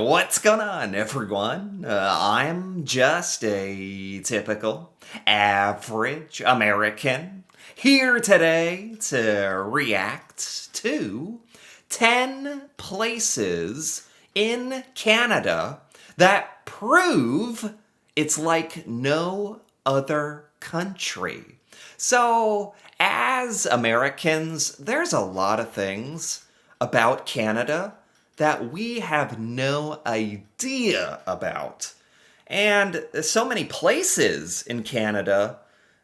What's going on, everyone? I'm just a typical, average American here today to react to 10 places in Canada that prove it's like no other country. So, as Americans, there's a lot of things about Canada that we have no idea about. And so many places in Canada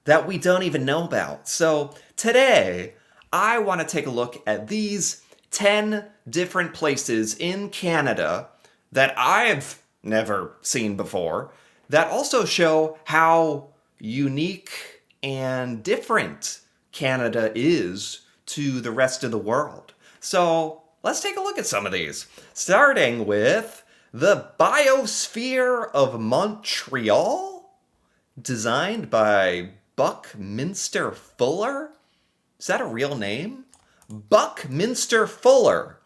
that we don't even know about. So today, I want to take a look at these 10 different places in Canada that I've never seen before that also show how unique and different Canada is to the rest of the world. So let's take a look at some of these, starting with the Biosphere of Montreal, designed by Buckminster Fuller. Is that a real name? Buckminster Fuller.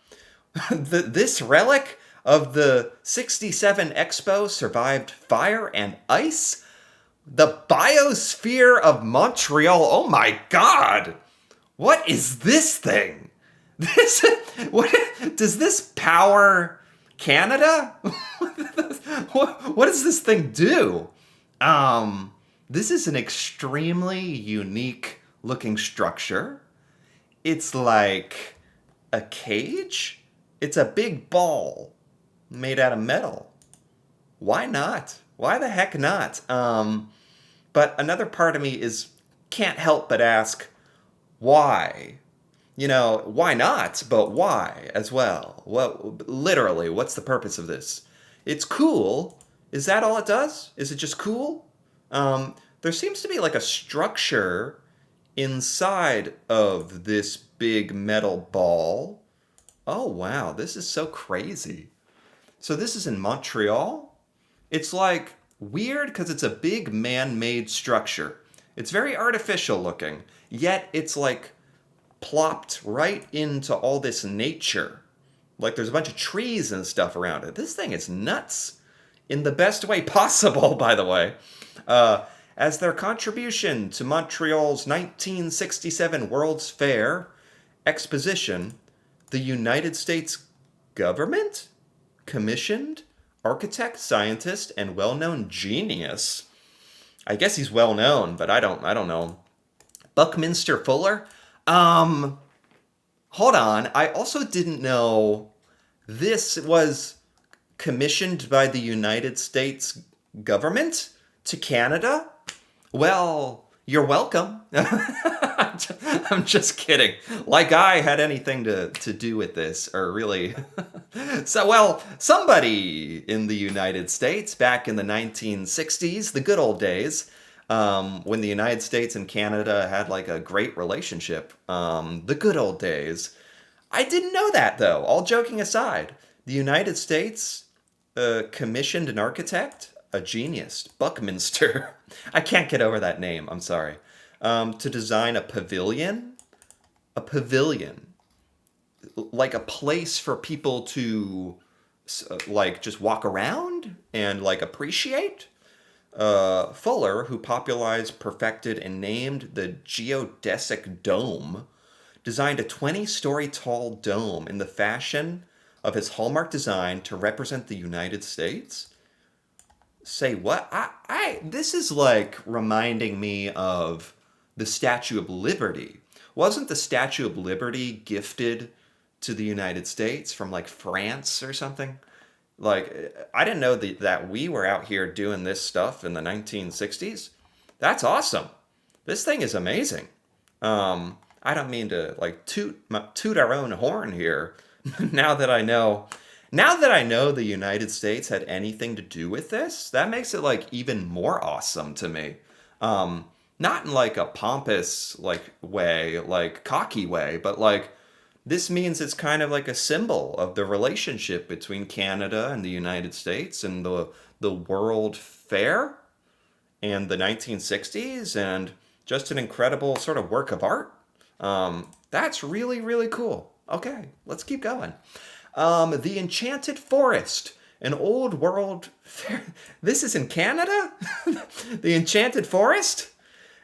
This relic of the 67 Expo survived fire and ice. The Biosphere of Montreal. Oh my god! What is this thing? This what does this power Canada? What does this thing do? This is an extremely unique looking structure. It's like a cage. It's a big ball made out of metal. Why not? Why the heck not? But another part of me is can't help but ask why. Why not? But why as well? Well, literally, what's the purpose of this? It's cool. Is that all it does? Is it just cool? There seems to be like a structure inside of this big metal ball. Oh, wow. This is so crazy. So this is in Montreal? It's like weird because it's a big man-made structure. It's very artificial looking, yet it's like plopped right into all this nature. Like there's a bunch of trees and stuff around it. This thing is nuts. In the best way possible, by the way. As their contribution to Montreal's 1967 World's Fair exposition, the United States government commissioned architect, scientist, and well-known genius. I guess he's well known, but I don't know. Buckminster Fuller? Hold on. I also didn't know this was commissioned by the United States government to Canada. Well, you're welcome. I'm just kidding. Like I had anything to do with this, or really. Somebody in the United States back in the 1960s, the good old days, when the United States and Canada had like a great relationship, the good old days. I didn't know that though, all joking aside. The United States commissioned an architect, a genius, Buckminster. I can't get over that name, I'm sorry. To design a pavilion. A pavilion. Like a place for people to like just walk around and like appreciate. Fuller, who popularized, perfected, and named the geodesic dome, designed a 20-story tall dome in the fashion of his hallmark design to represent the United States. Say what? This is like reminding me of the Statue of Liberty. Wasn't the Statue of Liberty gifted to the United States from like France or something? Like, I didn't know that we were out here doing this stuff in the 1960s. That's awesome. This thing is amazing. I don't mean to like toot our own horn here. now that I know, Now that I know the United States had anything to do with this, that makes it like even more awesome to me. Not in like a pompous like way, like cocky way, but like this means it's kind of like a symbol of the relationship between Canada and the United States and the World Fair and the 1960s, and just an incredible sort of work of art. That's really, really cool. Okay, let's keep going. The Enchanted Forest, An old world. This is in Canada? The Enchanted Forest?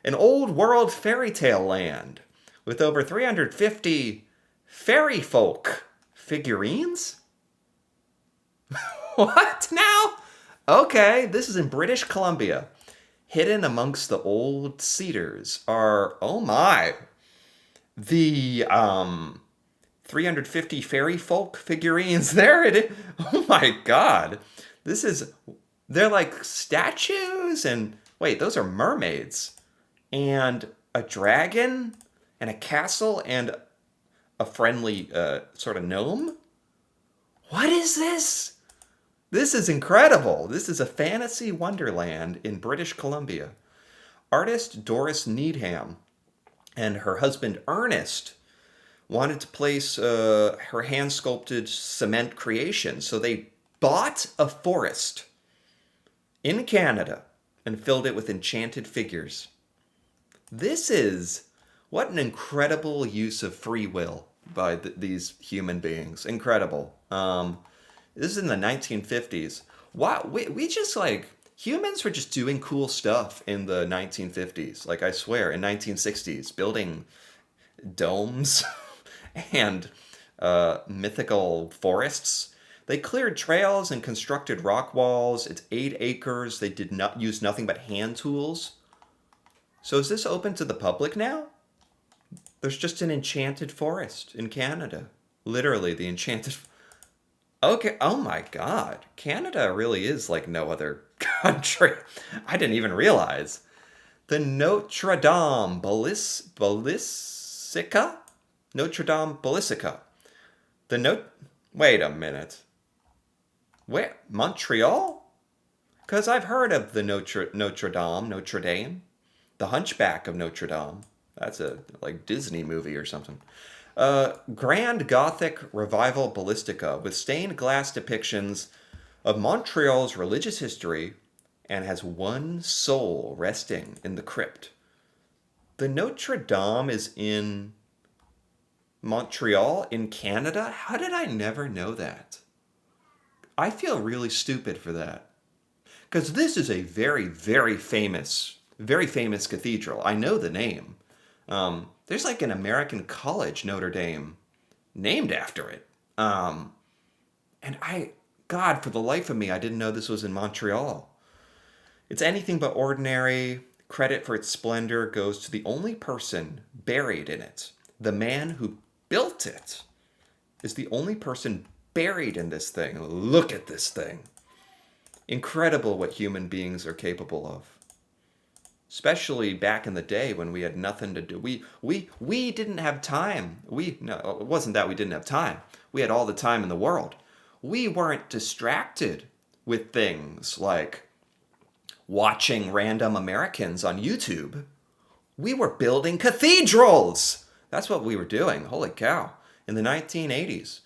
An old world fairy tale land with over 350 fairy folk figurines? What now? Okay, this is in British Columbia. Hidden amongst the old cedars are, oh my, the 350 fairy folk figurines. There it is. Oh my god. This is, they're like statues and, wait, those are mermaids. And a dragon and a castle and a friendly sort of gnome. What is this? This is incredible. This is a fantasy wonderland in British Columbia. Artist Doris Needham and her husband Ernest wanted to place her hand sculpted cement creation. So they bought a forest in Canada and filled it with enchanted figures. This is what an incredible use of free will by these human beings. Incredible. This is in the 1950s. Wow, we just like humans were just doing cool stuff in the 1950s. Like I swear, in 1960s, building domes and mythical forests. They cleared trails and constructed rock walls. It's 8 acres. They did not use nothing but hand tools. So is this open to the public now? There's just an enchanted forest in Canada. Literally, the enchanted. Okay, oh my god. Canada really is like no other country. I didn't even realize. The Notre Dame Basilica? Notre Dame Basilica. Wait a minute. Where? Montreal? Because I've heard of the Notre Dame. The Hunchback of Notre Dame. That's a like Disney movie or something. Grand Gothic Revival Basilica with stained glass depictions of Montreal's religious history and has one soul resting in the crypt. The Notre Dame is in Montreal in Canada? How did I never know that? I feel really stupid for that. Because this is a very, very famous cathedral. I know the name. There's like an American college, Notre Dame, named after it. God, for the life of me, I didn't know this was in Montreal. It's anything but ordinary. Credit for its splendor goes to the only person buried in it. The man who built it is the only person buried in this thing. Look at this thing. Incredible what human beings are capable of. Especially back in the day when we had nothing to do. We didn't have time. No, it wasn't that we didn't have time. We had all the time in the world. We weren't distracted with things like watching random Americans on YouTube. We were building cathedrals. That's what we were doing. Holy cow. In the 1980s.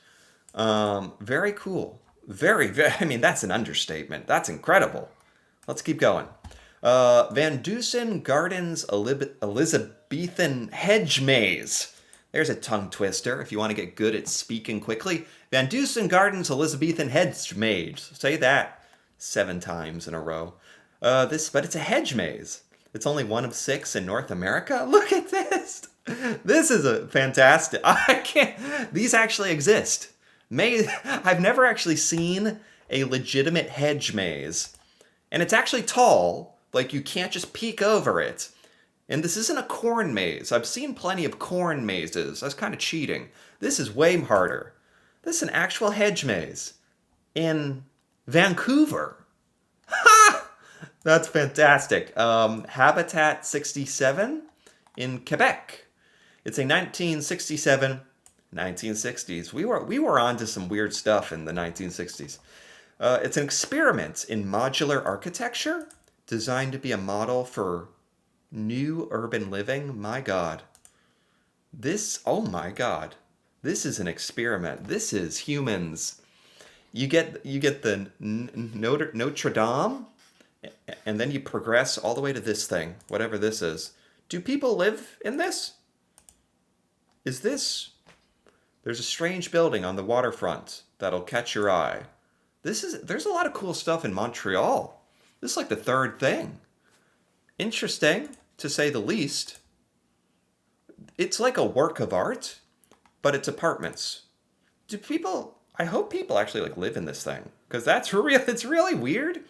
Very cool. I mean, that's an understatement. That's incredible. Let's keep going. Van Dusen Gardens Elizabethan Hedge Maze. There's a tongue twister if you want to get good at speaking quickly. Van Dusen Gardens Elizabethan Hedge Maze. Say that 7 times in a row. But it's a hedge maze. It's only one of 6 in North America. Look at this. This is a fantastic. These actually exist. I've never actually seen a legitimate hedge maze. And it's actually tall. Like, you can't just peek over it. And this isn't a corn maze. I've seen plenty of corn mazes. That's kind of cheating. This is way harder. This is an actual hedge maze in Vancouver. Ha! That's fantastic. Habitat 67 in Quebec. It's a 1960s. We were onto some weird stuff in the 1960s. It's an experiment in modular architecture designed to be a model for new urban living. My God. Oh my God. This is an experiment. This is humans. You get the Notre Dame, and then you progress all the way to this thing, whatever this is. Do people live in this? There's a strange building on the waterfront that'll catch your eye. There's a lot of cool stuff in Montreal. This is like the third thing. Interesting, to say the least. It's like a work of art, but it's apartments. Do people? I hope people actually like live in this thing because that's real. It's really weird.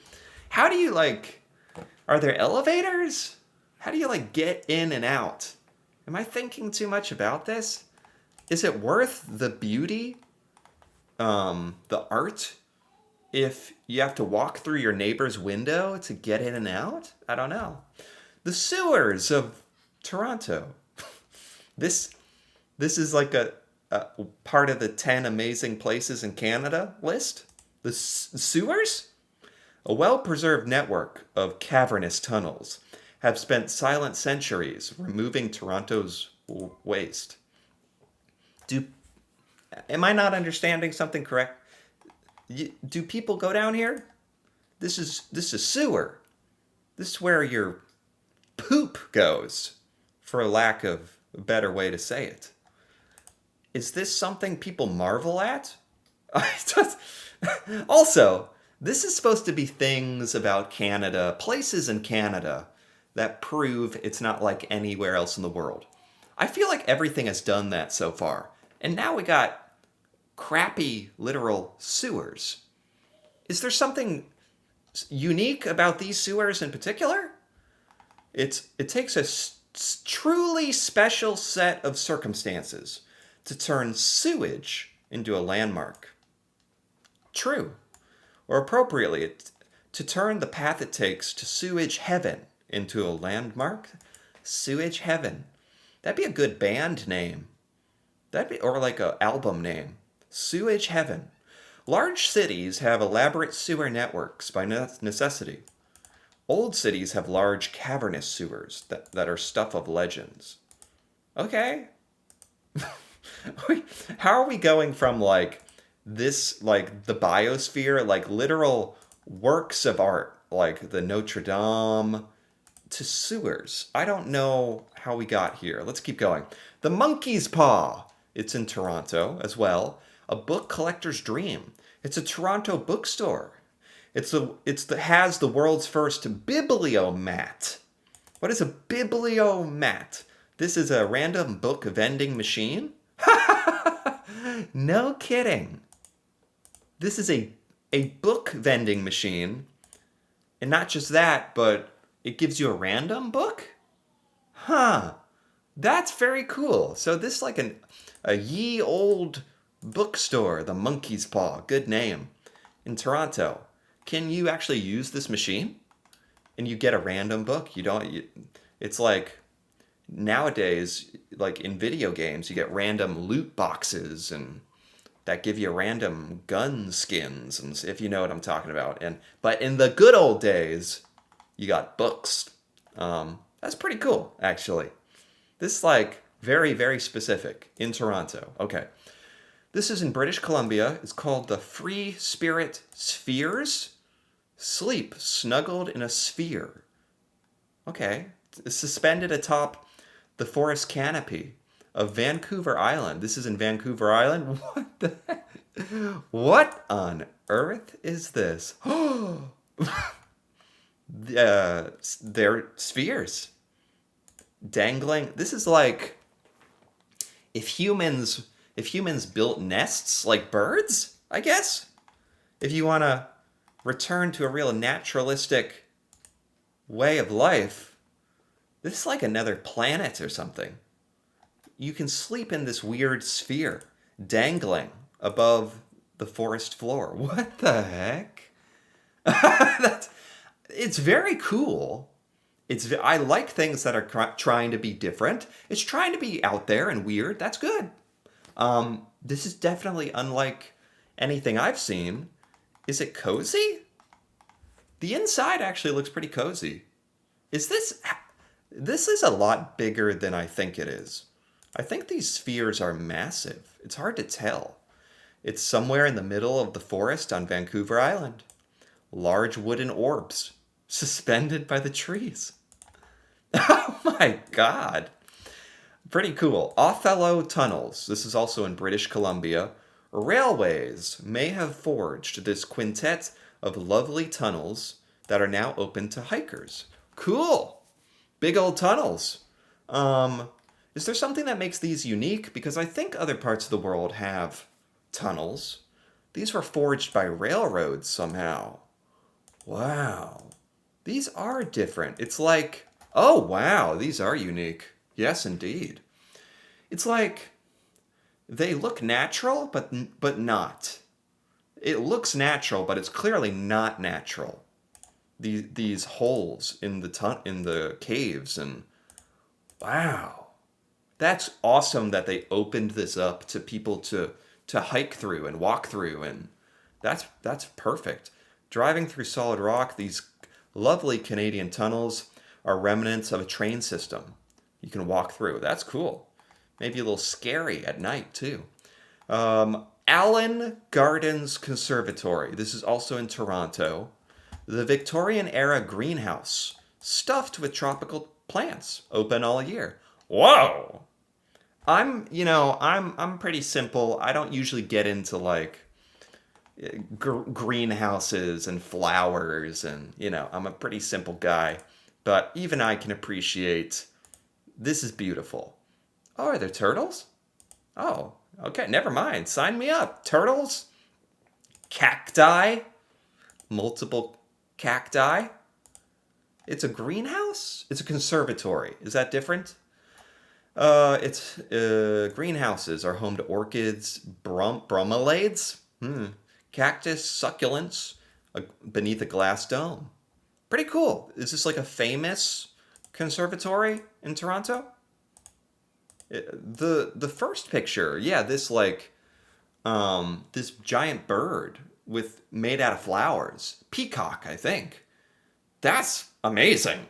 How do you like? Are there elevators? How do you like get in and out? Am I thinking too much about this? Is it worth the beauty, the art, if you have to walk through your neighbor's window to get in and out? I don't know. The sewers of Toronto. This this is like a part of the 10 amazing places in Canada list. The sewers? A well preserved network of cavernous tunnels have spent silent centuries removing Toronto's waste. Do Am I not understanding something correct? Do people go down here? This is sewer. This is where your poop goes, for a lack of a better way to say it. Is this something people marvel at? Also, this is supposed to be things about Canada, places in Canada that prove it's not like anywhere else in the world. I feel like everything has done that so far. And now we got crappy literal sewers. Is there something unique about these sewers in particular? It takes a truly special set of circumstances to turn sewage into a landmark. True. Or appropriately, to turn the path it takes to sewage heaven into a landmark. Sewage heaven. That'd be a good band name. Or like an album name. Sewage heaven. Large cities have elaborate sewer networks by necessity. Old cities have large cavernous sewers that are stuff of legends. Okay. How are we going from like this, like the biosphere, like literal works of art, like the Notre Dame, to sewers? I don't know how we got here. Let's keep going. The Monkey's Paw. It's in Toronto as well. A book collector's dream. It's a Toronto bookstore. Has the world's first bibliomat. What is a bibliomat? This is a random book vending machine? No kidding. This is a book vending machine. And not just that, but it gives you a random book? Huh. That's very cool. So this is like a ye old bookstore, the Monkey's Paw. Good name. In Toronto. Can you actually use this machine? And you get a random book? It's like nowadays, like in video games, you get random loot boxes and that give you random gun skins, and if you know what I'm talking about. But in the good old days, you got books. That's pretty cool, actually. This is like very, very specific in Toronto. Okay. This is in British Columbia. It's called the Free Spirit Spheres. Sleep snuggled in a sphere. Okay. It's suspended atop the forest canopy of Vancouver Island. This is in Vancouver Island. What the heck? What on earth is this? They're spheres dangling. This is like if humans built nests like birds, I guess. If you want to return to a real naturalistic way of life, this is like another planet or something. You can sleep in this weird sphere dangling above the forest floor. What the heck? It's very cool. I like things that are trying to be different. It's trying to be out there and weird. That's good. This is definitely unlike anything I've seen. Is it cozy? The inside actually looks pretty cozy. This is a lot bigger than I think it is. I think these spheres are massive. It's hard to tell. It's somewhere in the middle of the forest on Vancouver Island. Large wooden orbs suspended by the trees. Oh my God. Pretty cool. Othello Tunnels. This is also in British Columbia. Railways may have forged this quintet of lovely tunnels that are now open to hikers. Cool! Big old tunnels. Um, is there something that makes these unique? Because I think other parts of the world have tunnels. These were forged by railroads somehow. Wow. These are different. It's like, oh wow, these are unique. Yes, indeed. It's like they look natural, but not. It looks natural, but it's clearly not natural. These holes in in the caves, and wow, that's awesome that they opened this up to people to hike through and walk through, and that's perfect. Driving through solid rock, these lovely Canadian tunnels are remnants of a train system you can walk through. That's cool. Maybe a little scary at night too. Allen Gardens Conservatory. This is also in Toronto. The Victorian era greenhouse, stuffed with tropical plants, open all year. Whoa! I'm pretty simple. I don't usually get into like greenhouses and flowers, and I'm a pretty simple guy. But even I can appreciate this is beautiful. Oh, are there turtles? Oh, okay, never mind. Sign me up. Turtles, cacti, multiple cacti. It's a greenhouse? It's a conservatory. Is that different? It's greenhouses are home to orchids, bromeliads, cactus, succulents beneath a glass dome. Pretty cool. Is this like a famous conservatory in Toronto? The first picture, yeah, this giant bird with made out of flowers, peacock, I think. That's amazing.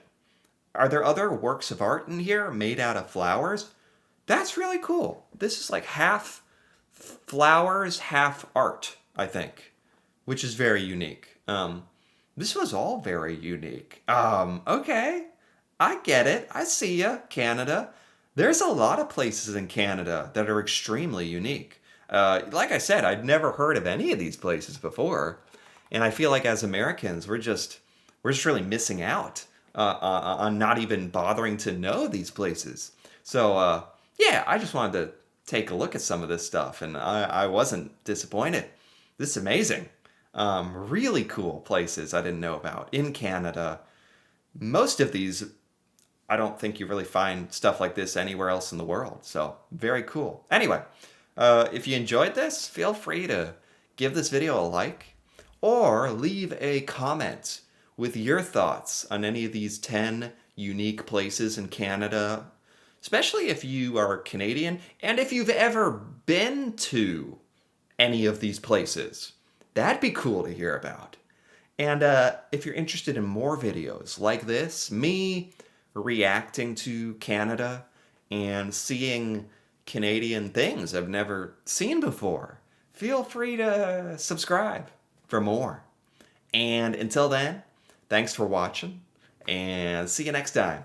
Are there other works of art in here made out of flowers? That's really cool. This is like half flowers, half art, I think, which is very unique. This was all very unique. Okay. I get it. I see ya, Canada. There's a lot of places in Canada that are extremely unique. Like I said, I'd never heard of any of these places before, and I feel like as Americans, we're just really missing out on not even bothering to know these places. So yeah, I just wanted to take a look at some of this stuff, and I wasn't disappointed. This is amazing. Really cool places I didn't know about in Canada. Most of these, I don't think you really find stuff like this anywhere else in the world. So very cool. Anyway, if you enjoyed this, feel free to give this video a like or leave a comment with your thoughts on any of these 10 unique places in Canada, especially if you are Canadian and if you've ever been to any of these places. That'd be cool to hear about. And if you're interested in more videos like this, me reacting to Canada and seeing Canadian things I've never seen before, feel free to subscribe for more. And until then, thanks for watching, and see you next time.